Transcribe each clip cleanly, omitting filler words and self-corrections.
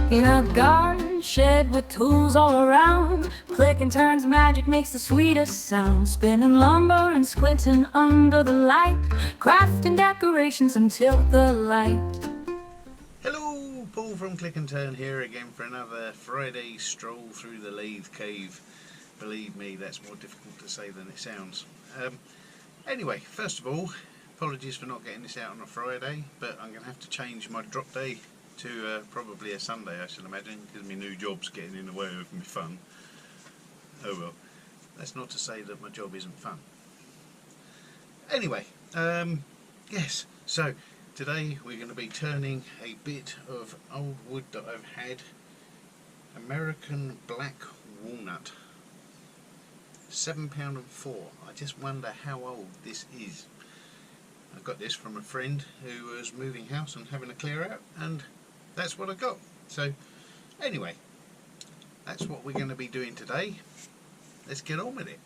In a garden shed with tools all around, click and turn's magic makes the sweetest sound. Spinning lumber and squinting under the light, crafting decorations until the light. Hello, Paul from Click and Turn here again for another Friday stroll through the lathe cave. Believe me, that's more difficult to say than it sounds. Anyway, first of all, apologies for not getting this out on a Friday, but I'm going to have to change my drop day to probably a Sunday, I should imagine, because my new job's getting in the way of my fun. Oh well, that's not to say that my job isn't fun. Anyway, yes, so today we're going to be turning a bit of old wood that I've had, American Black Walnut, £7.04. I just wonder how old this is. I got this from a friend who was moving house and having a clear out, and that's what I got. So anyway, that's what we're going to be doing today. Let's get on with it.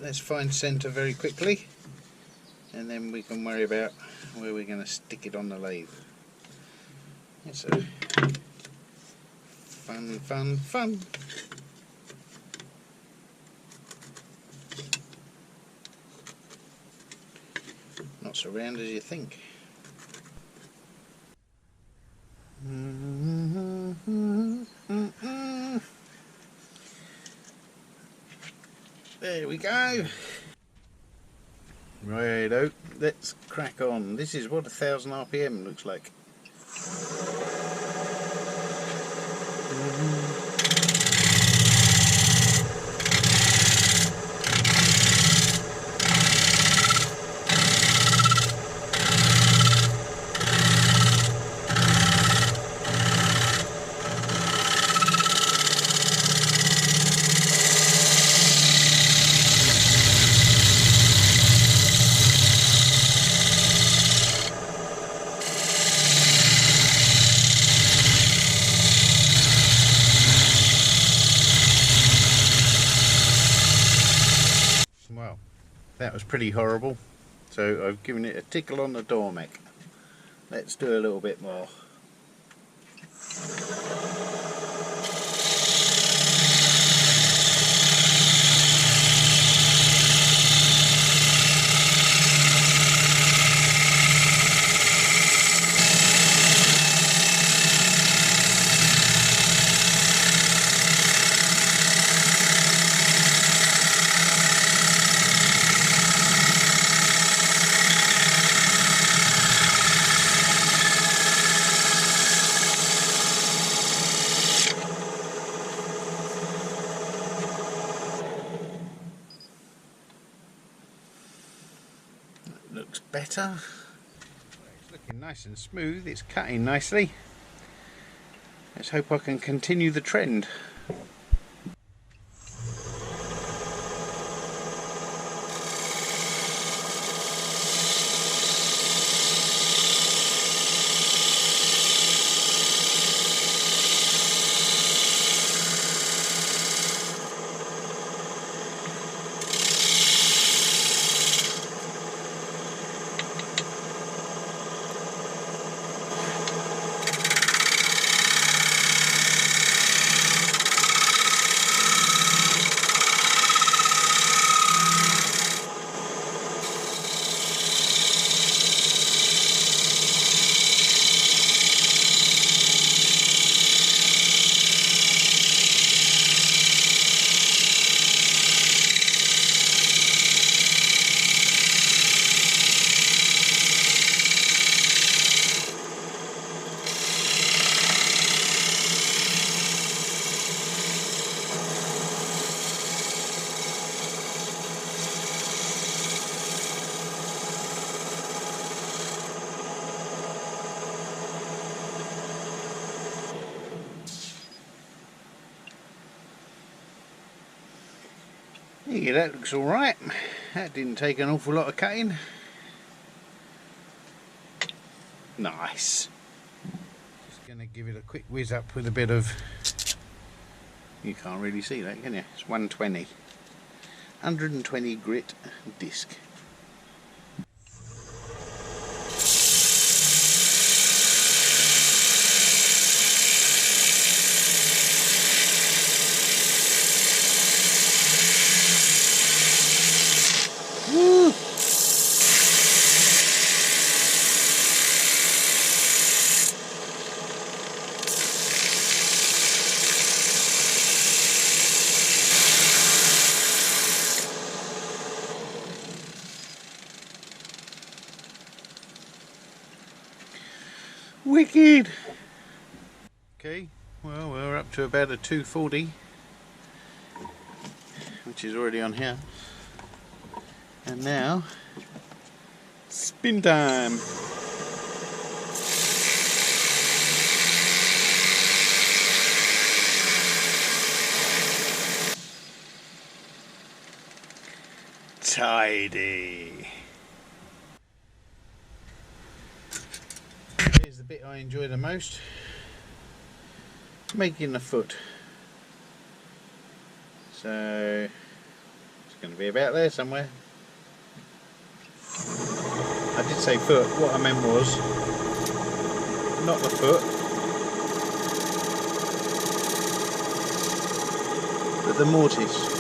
Let's find centre very quickly, and then we can worry about where we're going to stick it on the lathe. It's a fun. Not so round as you think. There we go. Righto, let's crack on. This is what 1000 RPM looks like. Well, that was pretty horrible, so I've given it a tickle on the Tormek. Let's do a little bit more. Looks better. It's looking nice and smooth, it's cutting nicely. Let's hope I can continue the trend. Yeah, that looks alright. That didn't take an awful lot of cutting. Nice. Just going to give it a quick whiz up with a bit of... You can't really see that, can you? It's 120. 120 grit disc. Wicked! Okay, well, we're up to about a 240, which is already on here. And now, spin time! Tidy! Here's the bit I enjoy the most. Making the foot. So it's going to be about there somewhere. I did say foot, what I meant was not the foot, but the mortise.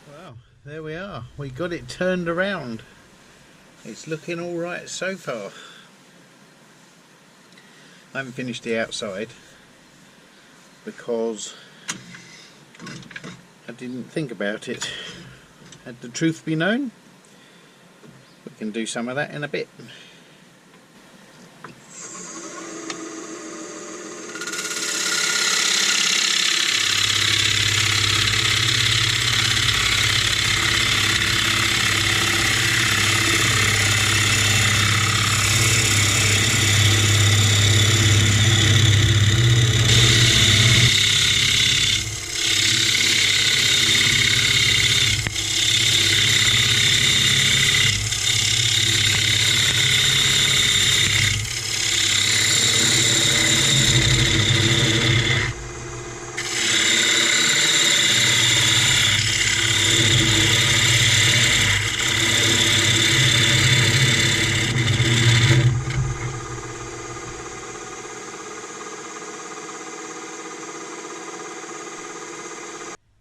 Well, there we are. We got it turned around. It's looking all right so far. I haven't finished the outside because I didn't think about it. Had the truth be known, we can do some of that in a bit.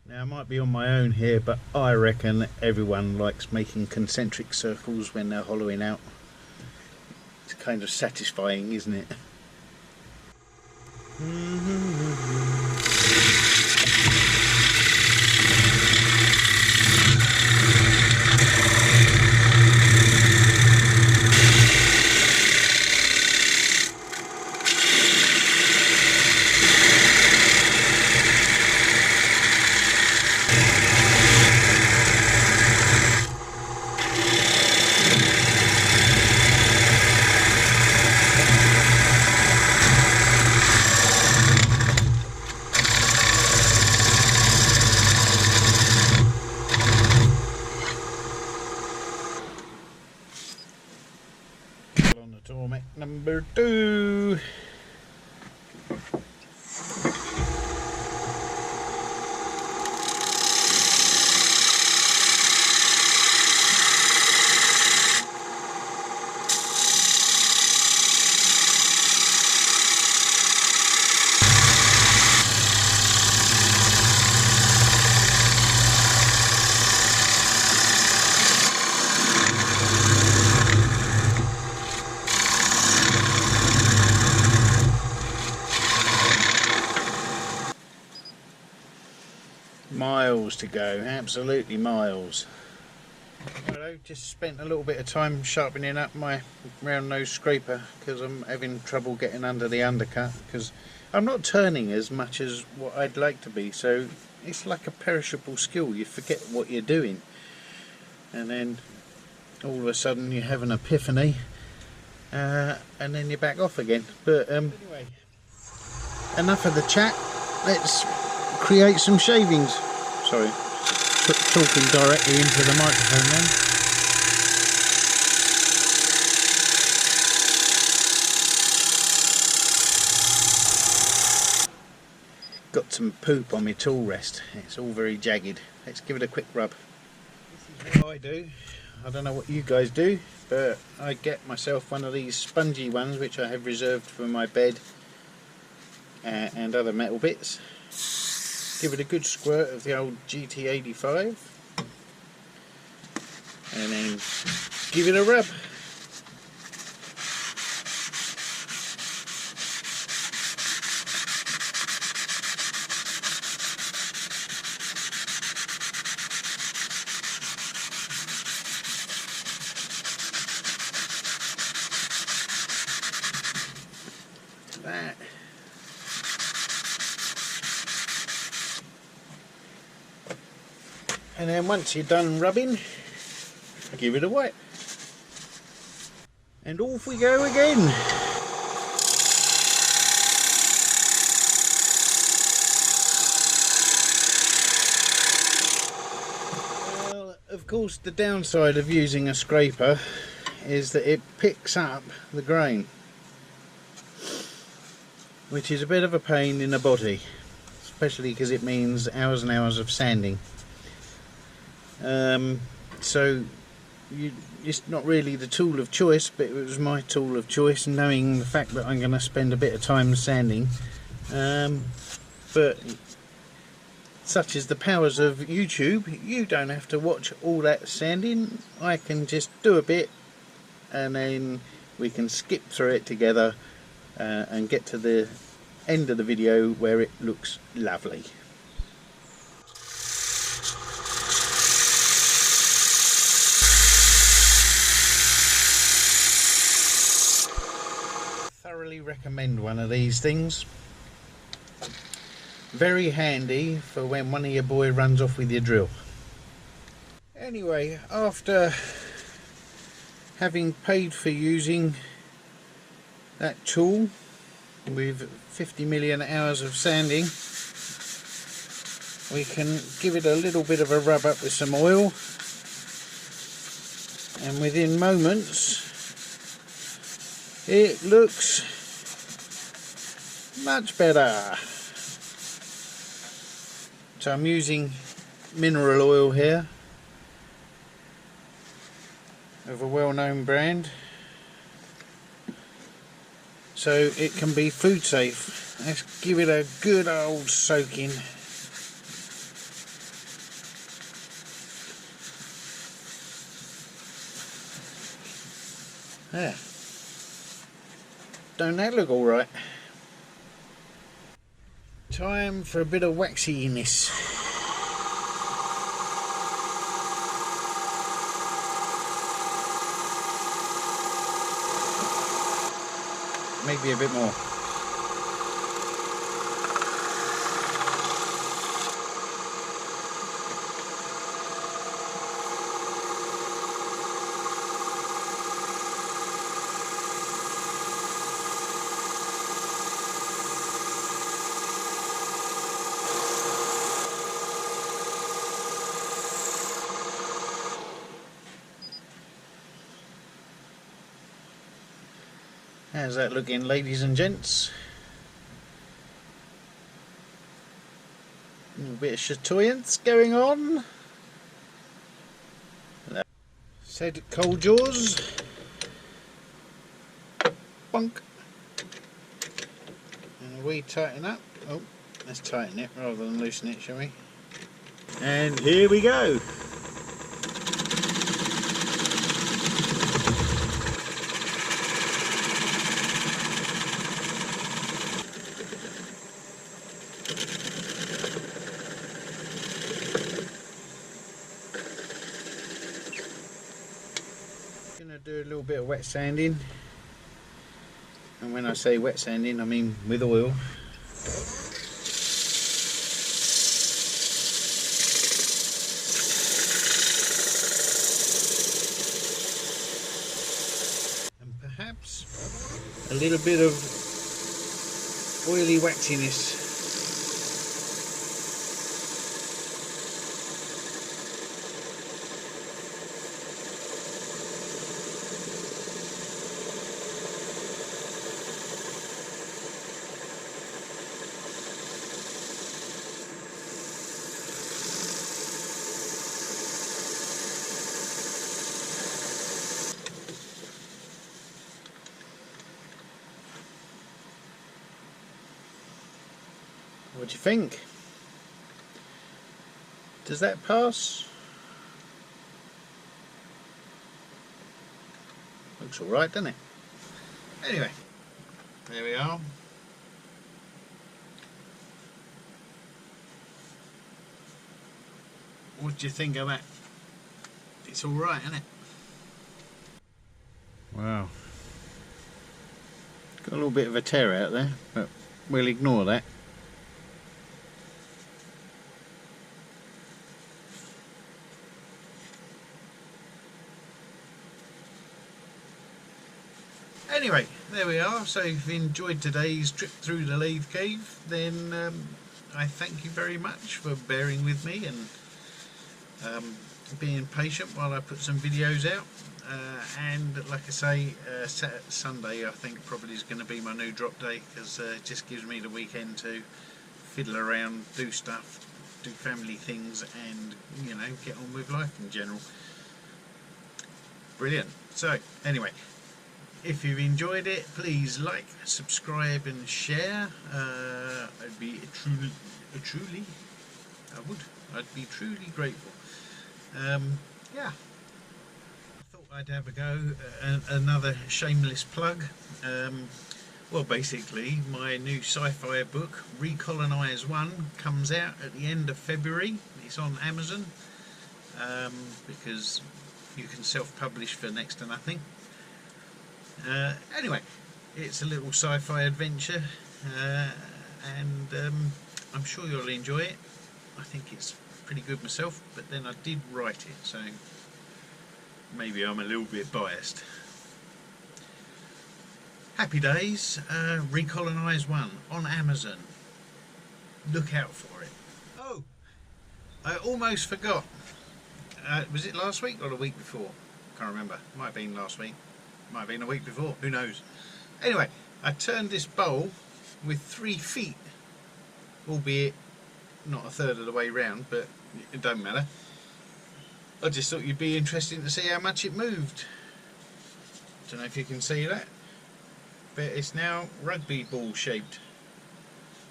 Now I might be on my own here, but I reckon everyone likes making concentric circles when they're hollowing out. It's kind of satisfying, isn't it? On the Tormek number 2. Miles to go, absolutely miles. Hello, just spent a little bit of time sharpening up my round nose scraper because I'm having trouble getting under the undercut because I'm not turning as much as what I'd like to be, so it's like a perishable skill. You forget what you're doing and then all of a sudden you have an epiphany and then you're back off again. But anyway, enough of the chat, let's create some shavings. Sorry, talking directly into the microphone then. some poop on my tool rest. It's all very jagged. Let's give it a quick rub. This is what I do. I don't know what you guys do, but I get myself one of these spongy ones which I have reserved for my bed and other metal bits. Give it a good squirt of the old GT85 and then give it a rub. That. And then once you're done rubbing, give it a wipe. And off we go again. Well, of course the downside of using a scraper is that it picks up the grain, which is a bit of a pain in the body, especially because it means hours and hours of sanding. So it's not really the tool of choice, but it was my tool of choice, knowing the fact that I'm going to spend a bit of time sanding. But such is the powers of YouTube, you don't have to watch all that sanding. I can just do a bit and then we can skip through it together and get to the end of the video where it looks lovely. Thoroughly recommend one of these things. Very handy for when one of your boy runs off with your drill. Anyway, after having paid for using that tool with 50 million hours of sanding, we can give it a little bit of a rub up with some oil, and within moments it looks much better. So I'm using mineral oil here of a well-known brand, so it can be food safe. Let's give it a good old soaking. There. Don't that look alright? Time for a bit of waxiness. Maybe a bit more. How's that looking, ladies and gents? A little bit of chatoyance going on. Said cold jaws. Bonk. And we tighten up. Oh, let's tighten it rather than loosen it, shall we? And here we go. Do a little bit of wet sanding, and when I say wet sanding I mean with oil. And perhaps a little bit of oily waxiness. What do you think? Does that pass? Looks alright, doesn't it? Anyway, there we are. What do you think of that? It's alright, isn't it? Wow. Got a little bit of a tear out there, but we'll ignore that. Anyway, there we are. So if you enjoyed today's trip through the lathe cave, then I thank you very much for bearing with me and being patient while I put some videos out. And like I say, Sunday I think probably is going to be my new drop day, because it just gives me the weekend to fiddle around, do stuff, do family things, and you know, get on with life in general. Brilliant. So anyway, if you've enjoyed it, please like, subscribe and share. I'd be truly grateful. Yeah, I thought I'd have a go at another shameless plug. Well, basically my new sci-fi book, Recolonize 1, comes out at the end of February. It's on Amazon, because you can self-publish for next to nothing. Anyway, it's a little sci-fi adventure, and I'm sure you'll enjoy it. I think it's pretty good myself, but then I did write it, so maybe I'm a little bit biased. Happy days. Recolonize 1 on Amazon. Look out for it. Oh, I almost forgot. Was it last week or the week before? Can't remember. Might have been last week. Might have been a week before, who knows. Anyway, I turned this bowl with 3 feet, albeit not a third of the way round, but it don't matter. I just thought you'd be interested to see how much it moved. Don't know if you can see that, but it's now rugby ball shaped,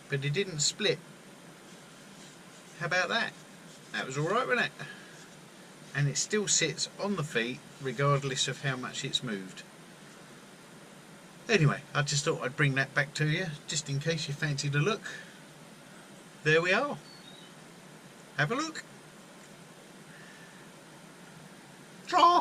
but it didn't split. How about that? That was alright, wasn't it? And it still sits on the feet regardless of how much it's moved. Anyway, I just thought I'd bring that back to you, just in case you fancied a look. There we are. Have a look. Draw!